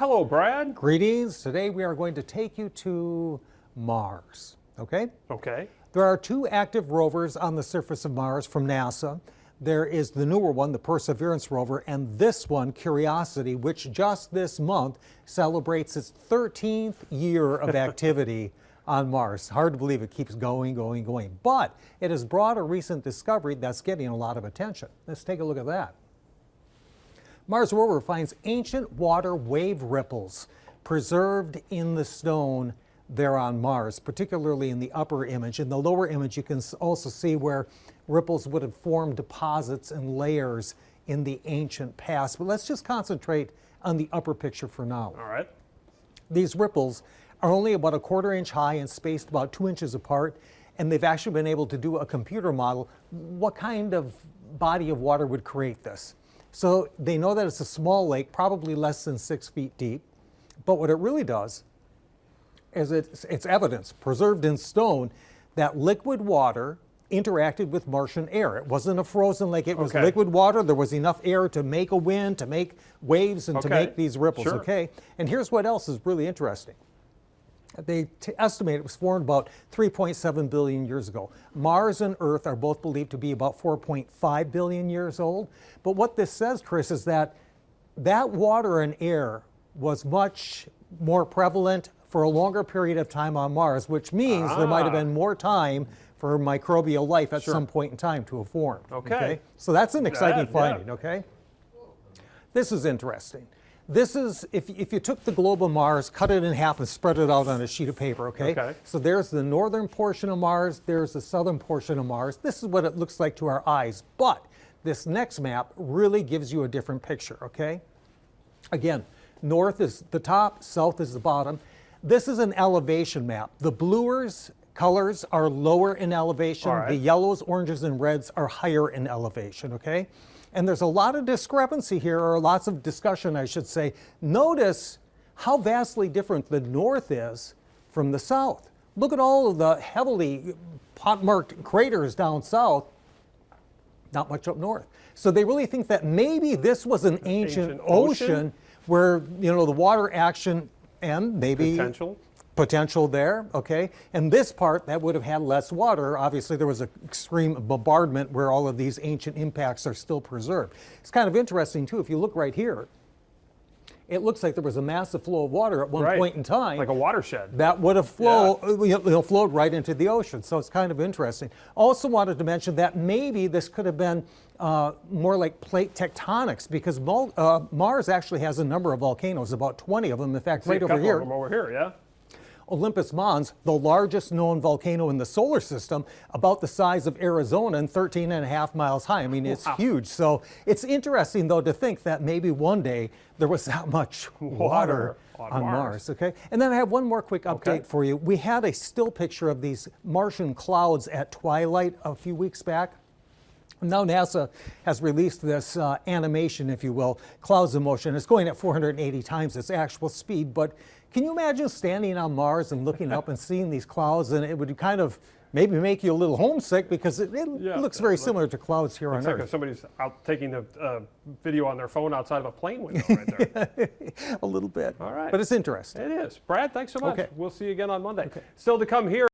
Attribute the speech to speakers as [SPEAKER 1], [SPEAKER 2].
[SPEAKER 1] Hello, Brad.
[SPEAKER 2] Greetings. Today we are going to take you to Mars, okay?
[SPEAKER 1] Okay.
[SPEAKER 2] There are two active rovers on the surface of Mars from NASA. There is the newer one, the Perseverance rover, and this one, Curiosity, which just this month celebrates its 13th year of activity on Mars. Hard to believe it keeps going. But it has brought a recent discovery that's getting a lot of attention. Let's take a look at that. Mars rover finds ancient water wave ripples preserved in the stone there on Mars, particularly in the upper image. In the lower image, you can also see where ripples would have formed deposits and layers in the ancient past. But let's just concentrate on the upper picture for now.
[SPEAKER 1] All right.
[SPEAKER 2] These ripples are only about 1/4 inch high and spaced about 2 inches apart, and they've actually been able to do a computer model. What kind of body of water would create this? So they know that it's a small lake, probably less than 6 feet deep. But what it really does is it's evidence, preserved in stone, that liquid water interacted with Martian air. It wasn't a frozen lake, it was liquid water. There was enough air to make a wind, to make waves, and to make these ripples, okay? And here's what else is really interesting. They estimate it was formed about 3.7 billion years ago. Mars and Earth are both believed to be about 4.5 billion years old. But what this says, Chris, is that water and air was much more prevalent for a longer period of time on Mars, which means there might have been more time for microbial life at some point in time to have formed. Okay. So that's an exciting finding, okay? This is interesting. This is, if you took the globe of Mars, cut it in half and spread it out on a sheet of paper, okay? So there's the northern portion of Mars, there's the southern portion of Mars. This is what it looks like to our eyes, but this next map really gives you a different picture, okay? Again, north is the top, south is the bottom. This is an elevation map. The bluers colors are lower in elevation. The yellows, oranges, and reds are higher in elevation, okay? And there's a lot of discrepancy here, or lots of discussion, I should say. Notice how vastly different the north is from the south. Look at all of the heavily pockmarked craters down south, not much up north. So they really think that maybe this was an ancient ocean where, you know, the water action and maybe potential there, okay? And this part that would have had less water, obviously there was an extreme bombardment where all of these ancient impacts are still preserved. It's kind of interesting too, if you look right here, it looks like there was a massive flow of water at one point in time.
[SPEAKER 1] Like a watershed.
[SPEAKER 2] That would have flowed right into the ocean. So it's kind of interesting. Also wanted to mention that maybe this could have been more like plate tectonics, because Mars actually has a number of volcanoes, about 20 of them. In fact, right over here.
[SPEAKER 1] Over here,
[SPEAKER 2] Olympus Mons, the largest known volcano in the solar system, about the size of Arizona and 13.5 miles high. I mean, it's huge. So it's interesting, though, to think that maybe one day there was that much water on Mars. Okay. And then I have one more quick update for you. We had a still picture of these Martian clouds at twilight a few weeks back. Now NASA has released this animation, if you will, clouds in motion. It's going at 480 times its actual speed, but can you imagine standing on Mars and looking up and seeing these clouds, and it would kind of maybe make you a little homesick, because it looks very similar to clouds here on Earth.
[SPEAKER 1] Like if somebody's out taking a video on their phone outside of a plane window right there.
[SPEAKER 2] A little bit.
[SPEAKER 1] All right.
[SPEAKER 2] But it's interesting.
[SPEAKER 1] It is. Brad, thanks so much. We'll see you again on Monday. Still to come here.